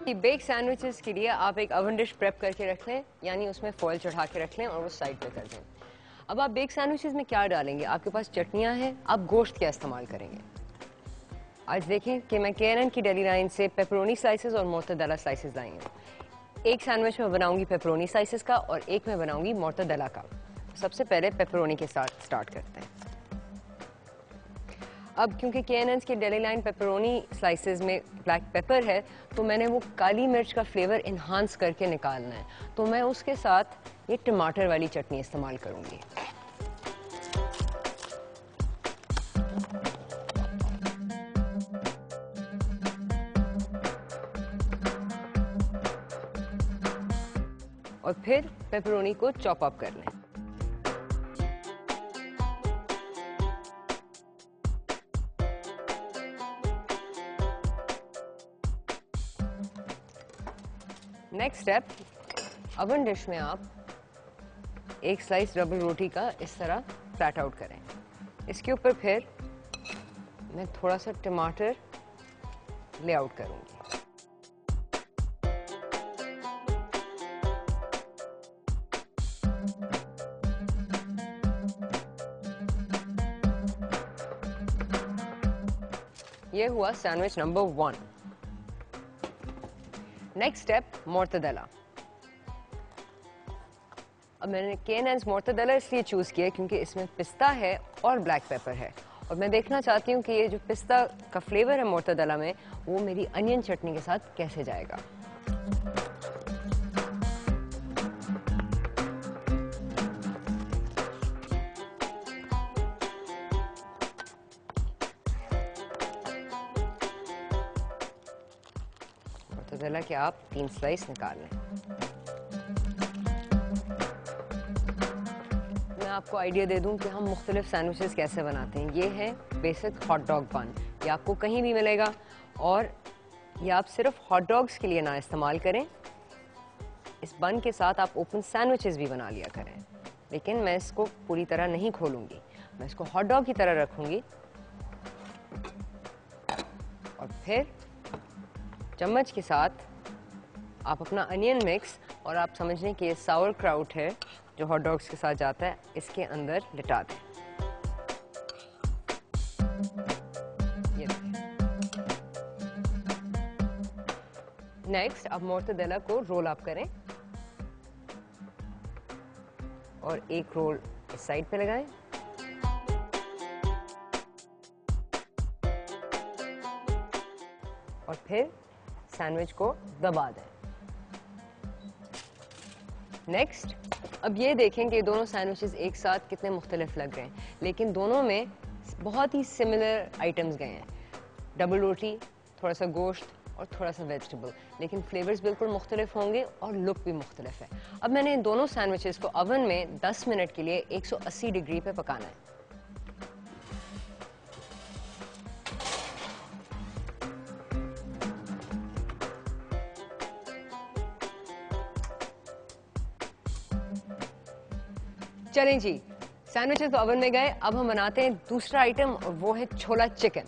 कि bake sandwiches के लिए आप एक ओवन डिश प्रेप करके रख लें, यानी उसमें फॉइल चढ़ा के रख लें और वो साइड पे कर दें। अब आप बेक सैंडविचेस में क्या डालेंगे? आपके पास चटनियाँ हैं, आप गोश्त क्या इस्तेमाल करेंगे? आज देखें कि मैं K&N की डेली लाइन से पेपरोनी स्लाइसेस और मोर्टाडेला स्लाइसेस लाई हूँ। एक सैंडविच में बनाऊंगी पेपरोनी स्लाइसेस का और एक में बनाऊंगी मोर्टाडेला का। सबसे पहले पेपरोनी के साथ स्टार्ट करते हैं। अब क्योंकि K&N की डेली लाइन पेपरोनी स्लाइसेस में ब्लैक पेपर है, तो मैंने वो काली मिर्च का फ्लेवर इन्हांस करके निकालना है, तो मैं उसके साथ ये टमाटर वाली चटनी इस्तेमाल करूंगी। और फिर पेपरोनी को चॉप अप कर लें। नेक्स्ट स्टेप, ओवन डिश में आप एक स्लाइस डबल रोटी का इस तरह फ्लैट आउट करें। इसके ऊपर फिर मैं थोड़ा सा टमाटर ले आउट करूंगी। ये हुआ sandwich number 1। Next step, mortadella. अब मैंने K&N मोर्टाडेला इसलिए चूज किया क्योंकि इसमें पिस्ता है और ब्लैक पेपर है, और मैं देखना चाहती हूँ कि ये जो पिस्ता का फ्लेवर है मोर्टाडेला में, वो मेरी अनियन चटनी के साथ कैसे जाएगा। मोर्टाडेला के आप 3 स्लाइस निकाल लें। मैं आपको आइडिया दे दूं कि हम मुख्तलिफ सैंडविचेस कैसे बनाते हैं। ये है बेसिक हॉट डॉग बन, ये आपको कहीं भी मिलेगा, और ये आप सिर्फ हॉट डॉग्स के लिए ना इस्तेमाल करें, इस बन के साथ आप ओपन सैंडविचेस भी बना लिया करें। लेकिन मैं इसको पूरी तरह नहीं खोलूंगी, मैं इसको हॉट डॉग की तरह रखूंगी और फिर चम्मच के साथ आप अपना अनियन मिक्स, और आप समझ लें कि ये सावर क्राउट है जो हॉट डॉग्स के साथ जाता है, इसके अंदर लिटा दें। ये नेक्स्ट, अब मोर्टाडेला को रोल अप करें और एक रोल इस साइड पे लगाएं और फिर सैंडविच को दबा दें। नेक्स्ट, अब ये देखें कि दोनों सैंडविचेस एक साथ कितने मुख्तलिफ लग रहे हैं, लेकिन दोनों में बहुत ही सिमिलर आइटम्स गए हैं। डबल रोटी, थोड़ा सा गोश्त और थोड़ा सा वेजिटेबल, लेकिन फ्लेवर्स बिल्कुल मुख्तलिफ होंगे और लुक भी मुख्तलिफ है। अब मैंने इन दोनों सैंडविचेस को ओवन में 10 मिनट के लिए 180 डिग्री पे पकाना है। चलें जी, सैंडविचेस तो ओवन में गए, अब हम बनाते हैं दूसरा आइटम, और वो है छोला चिकन।